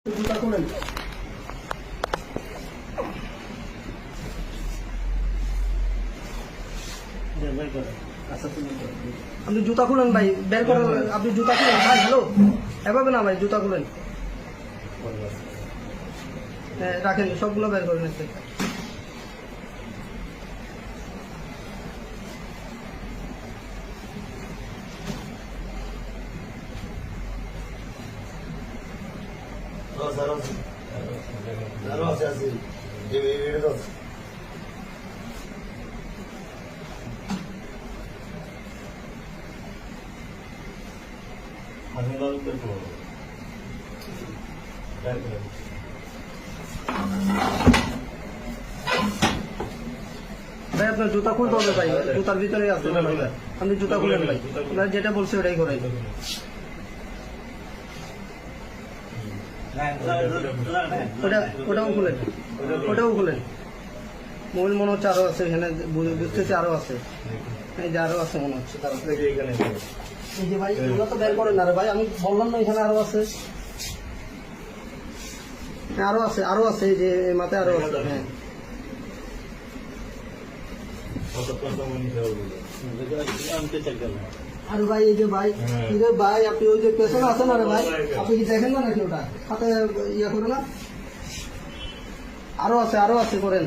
জুতা খুলেন। আপনি জুতা খুলেন ভাই, বের করেন। আপনি জুতা খুলেন ভাই। হ্যালো, এভাবে না ভাই, জুতা খুলেন। হ্যাঁ রাখেন, সবগুলো বের করেন। ভাই আপনার জুতা খুলতে হবে ভাই, জুতার ভিতরে আছে। আপনি জুতা খুলেন ভাই, আপনার যেটা বলছে ওটাই করাই। ওটাও খুলেন, ওটাও খুলেন। মোবাইল মনে হচ্ছে আরো আছে এখানে, বুঝতেছি আরো আছে। এই যে আরো আছে মনে হচ্ছে। এই যে ভাই এগুলো তো বের করেন না রে ভাই, আমি বললাম না এখানে আরো আছে। আরো আছে, আরো আছে, এই যে মাথায় আরো আছে। হ্যাঁ আরে ভাই, এই যে ভাই, ভাই আপনি ওই যে পেছনে আছেন না রে ভাই, আপনি কি দেখেন না নাকি? ওটা হাতে ইয়ে করে না। আরো আছে, আরো আছে করেন।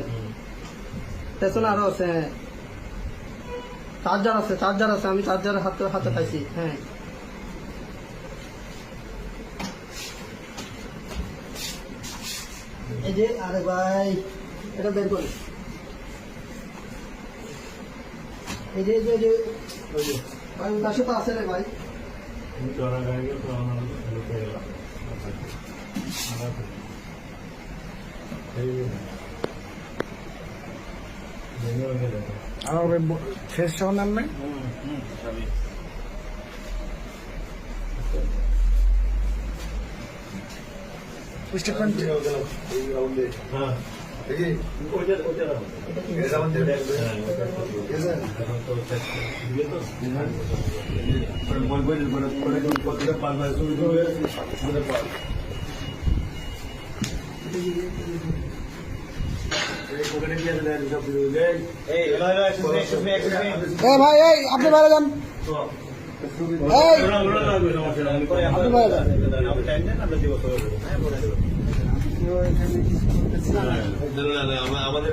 পেছনে আরো আছে। হ্যাঁ চার্জার আছে, চার্জার আছে। আমি চার্জার হাতে হাতে পাইছি। হ্যাঁ এই যে, আরে ভাই এটা বের করে। এই যে ভাই তার সাথে আছে রে ভাই। আর শেষ শোনার নাই। ভাই এই আপনি বাইরে যান। আপনি বাইরে যান। আমাদের